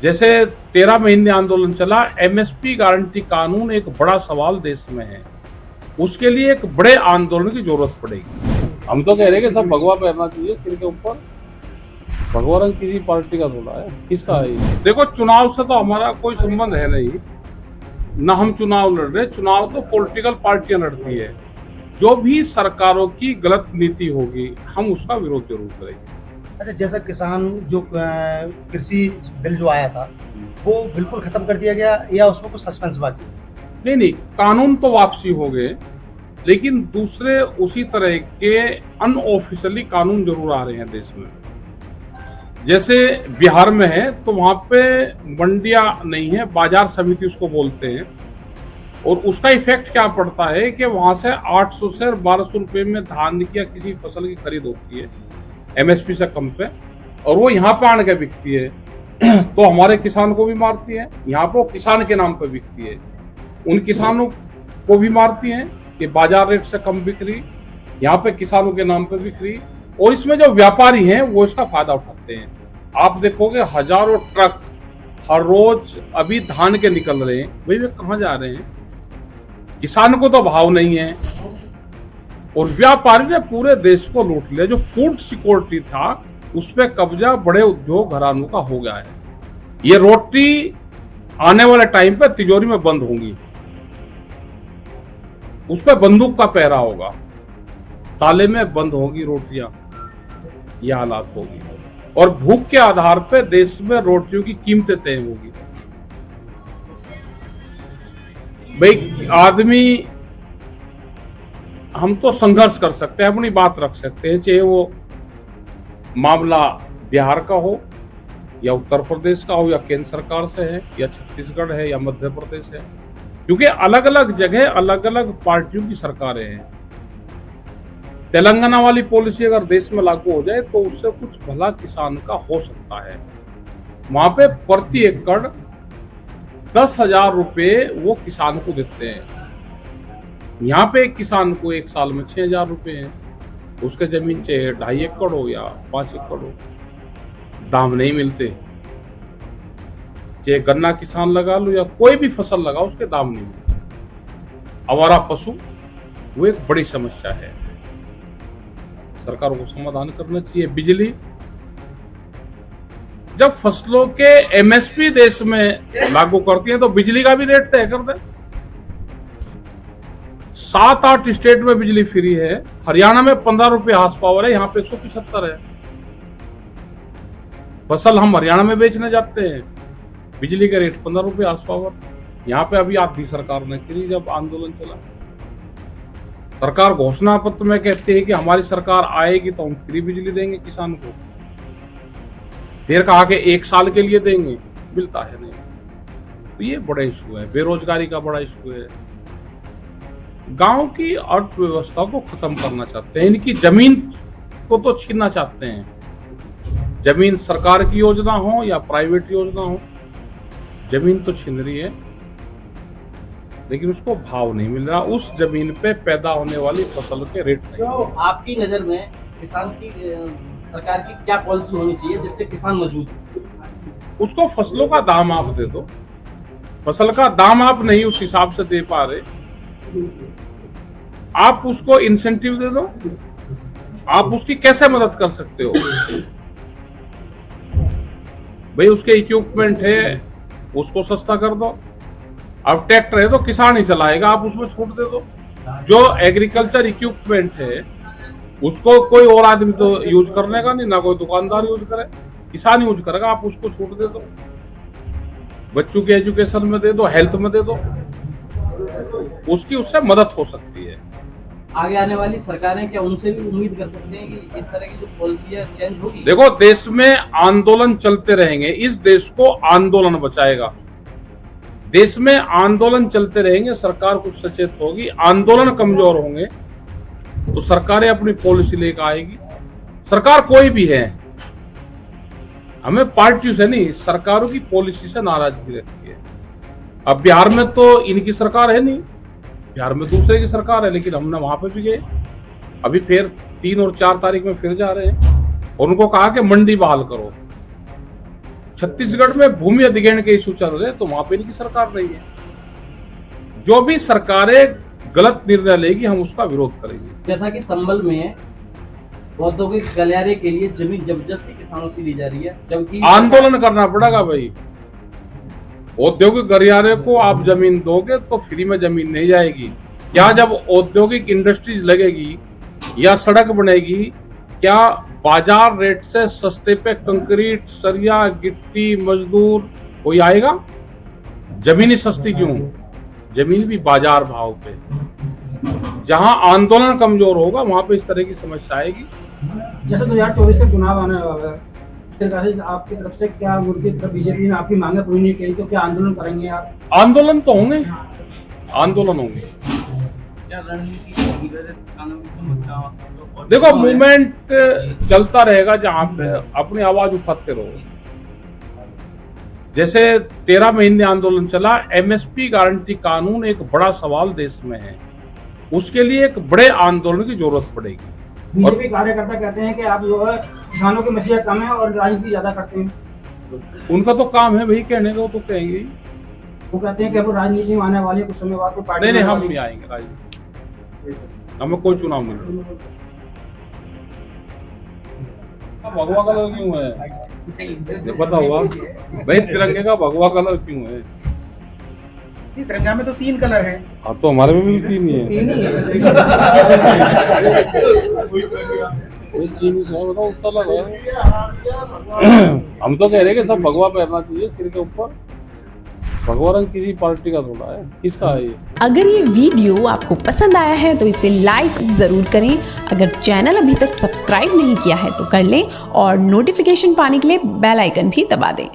जैसे 13 महीने आंदोलन चला, एमएसपी गारंटी कानून एक बड़ा सवाल देश में है। उसके लिए एक बड़े आंदोलन की जरूरत पड़ेगी। हम तो कह रहे हैं कि सब भगवा पहनना चाहिए सिर के ऊपर। भगवा रंग किसी पार्टी का थोड़ा है, किसका है ये? देखो, चुनाव से तो हमारा कोई संबंध है नहीं, ना हम चुनाव लड़ रहे। चुनाव तो पॉलिटिकल पार्टियां लड़ती है। जो भी सरकारों की गलत नीति होगी, हम उसका विरोध जरूर करेंगे। अच्छा, जैसा किसान जो कृषि बिल जो आया था वो बिल्कुल खत्म कर दिया गया या उसमें कुछ सस्पेंस बाकी है? नहीं, कानून तो वापसी हो गए, लेकिन दूसरे उसी तरह के अनऑफिशियली कानून जरूर आ रहे हैं देश में। जैसे बिहार में है तो वहां पे मंडियां नहीं है, बाजार समिति उसको बोलते हैं। और उसका इफेक्ट क्या पड़ता है कि वहां से 800 से 1200 रुपए में धान की या किसी फसल की खरीद होती है एमएसपी से कम पे, और वो यहाँ पे आने के बिकती है तो हमारे किसान को भी मारती है। यहाँ पे किसान के नाम पे बिकती है, उन किसानों को भी मारती है कि बाजार रेट से कम बिक रही, यहाँ पे किसानों के नाम पे बिक रही। और इसमें जो व्यापारी हैं वो इसका फायदा उठाते हैं। आप देखोगे हजारों ट्रक हर रोज अभी धान के निकल रहे हैं। भाई वे कहाँ जा रहे हैं? किसान को तो भाव नहीं है, और व्यापारी ने पूरे देश को लूट लिया। जो फूड सिक्योरिटी था उस पर कब्जा बड़े उद्योग घरानों का हो गया है। ये रोटी आने वाले टाइम पे तिजोरी में बंद होंगी, उस पर बंदूक का पहरा होगा, ताले में बंद होगी रोटियां। ये हालात होगी, और भूख के आधार पे देश में रोटियों की कीमतें तय होगी। भाई आदमी, हम तो संघर्ष कर सकते हैं, अपनी बात रख सकते हैं, चाहे वो मामला बिहार का हो या उत्तर प्रदेश का हो या केंद्र सरकार से है या छत्तीसगढ़ है या मध्य प्रदेश है, क्योंकि अलग अलग जगह अलग अलग पार्टियों की सरकारें हैं। तेलंगाना वाली पॉलिसी अगर देश में लागू हो जाए तो उससे कुछ भला किसान का हो सकता है। वहां पे प्रति एकड़ 10,000 रुपए वो किसान को देते हैं। यहाँ पे एक किसान को एक साल में 6,000 रुपए है। उसके जमीन चाहे 2.5 एकड़ हो या 5 एकड़ हो, दाम नहीं मिलते। चाहे गन्ना किसान लगा लो या कोई भी फसल लगाओ, उसके दाम नहीं मिलते। आवारा पशु वो एक बड़ी समस्या है, सरकार को समाधान करना चाहिए। बिजली, जब फसलों के एमएसपी देश में लागू करती है तो बिजली का भी रेट तय कर दे। 7-8 स्टेट में बिजली फ्री है। हरियाणा में 15 रुपए हार्स पावर है, यहाँ पे 175 है। फसल हम हरियाणा में बेचने जाते हैं, बिजली का रेट 15 रुपए हार्स पावर। यहाँ पे अभी आधी सरकार ने करी जब आंदोलन चला। सरकार घोषणा पत्र में कहती है कि हमारी सरकार आएगी तो हम फ्री बिजली देंगे किसान को। फिर कहा कि 1 साल के लिए देंगे, मिलता है नहीं। तो ये बड़ा इशू है, बेरोजगारी का बड़ा इशू है। गांव की अर्थव्यवस्था को खत्म करना चाहते हैं, इनकी जमीन को तो छीनना चाहते हैं। जमीन सरकार की योजना हो या प्राइवेट योजना हो, जमीन तो छीन रही है, लेकिन उसको भाव नहीं मिल रहा। उस जमीन पे पैदा होने वाली फसल के रेट नहीं। तो आपकी नजर में किसान की सरकार की क्या पॉलिसी होनी चाहिए जिससे किसान मजबूत हो? उसको फसलों का दाम आप दे दो। फसल का दाम आप नहीं उस हिसाब से दे पा रहे, आप उसको इंसेंटिव दे दो। आप उसकी कैसे मदद कर सकते हो? भाई उसके इक्विपमेंट है, उसको सस्ता कर दो। अब ट्रैक्टर है तो किसान ही चलाएगा, आप उसमें छूट दे दो। जो एग्रीकल्चर इक्विपमेंट है उसको कोई और आदमी तो यूज करने का नहीं, ना कोई दुकानदार यूज करे, किसान यूज करेगा, आप उसको छूट दे दो। बच्चों के एजुकेशन में दे दो, हेल्थ में दे दो, उसकी उससे मदद हो सकती है। आगे आने वाली सरकारें क्या उनसे भी उम्मीद कर सकते हैं कि इस तरह की जो पॉलिसी चेंज होगी? देखो, देश में आंदोलन चलते रहेंगे, इस देश को आंदोलन बचाएगा। देश में आंदोलन चलते रहेंगे, सरकार कुछ सचेत होगी, आंदोलन कमजोर होंगे तो सरकारें अपनी पॉलिसी लेकर आएगी। सरकार कोई भी है, हमें पार्टियों से नहीं, सरकारों की पॉलिसी से नाराजगी रहती है। अब बिहार में तो इनकी सरकार है नहीं, बिहार में दूसरे की सरकार है, लेकिन हमने वहां पे भी गए। अभी फिर 3 और 4 तारीख में फिर जा रहे हैं, और उनको कहा कि मंडी बहाल करो। छत्तीसगढ़ में भूमि अधिग्रहण के इशू चल रहे हैं तो वहां पे इनकी सरकार नहीं है। जो भी सरकारें गलत निर्णय लेगी हम उसका विरोध करेंगे। जैसा कि संभल में औद्योगिक गलियारे के लिए जमीन जबरदस्ती किसानों से ली जा रही है, जबकि आंदोलन करना पड़ेगा भाई। औद्योगिक गलियारे को आप जमीन दोगे तो फ्री में जमीन नहीं जाएगी। क्या जब औद्योगिक इंडस्ट्रीज लगेगी या सड़क बनेगी, क्या बाजार रेट से सस्ते पे कंक्रीट, सरिया, गिट्टी, मजदूर कोई आएगा? जमीन ही सस्ती क्यों? जमीन भी बाजार भाव पे। जहां आंदोलन कमजोर होगा वहां पे इस तरह की समस्या आएगी। जैसे 2024 का चुनाव आने वाला है, इस तरह से आपकी तरफ से क्या उनकी तरफ बीजेपी ने आपकी मांगे पूरी नहीं की तो क्या आंदोलन करेंगे आप? आंदोलन तो होंगे, आंदोलन होंगे। क्या रणनीति रहेगी? देखो मूवमेंट चलता रहेगा, जहां पे अपनी आवाज उठाते रहो। जैसे 13 महीने आंदोलन चला, एमएसपी गारंटी कानून एक बड़ा सवाल देश में है, उसके लिए एक बड़े आंदोलन की जरूरत पड़ेगी। बीजेपी कार्यकर्ता कहते हैं कि आप जो है किसानों की मसीहा कम है और राजनीति ज्यादा करते हैं। उनका तो काम है भाई कहने का, वो तो कहेंगे ही। वो कहते हैं कि अब राजनीति में आने वाले कुछ समय बाद तो पार्टी नहीं, हम नहीं आएंगे राजनीति, हमें कोई चुनाव नहीं लड़ना। भगवा कलर क्यों है? ये पता हुआ भाई, तिरंगे का भगवा कलर क्यों है? तिरंगा में तो 3 कलर है। अब तो हमारे में भी 3 ही है। बताओ, उसका लग है। हम तो कह रहे हैं कि सब भगवा पहनना चाहिए सिर के ऊपर। भगवा रंग किसी पार्टी का थोड़ा है, किसका है ये? अगर ये वीडियो आपको पसंद आया है तो इसे लाइक ज़रूर करें। अगर चैनल अभी तक सब्सक्राइब नहीं किया है तो कर लें और नोटिफिकेशन पाने के लिए बेल आइकन भी दबा दें।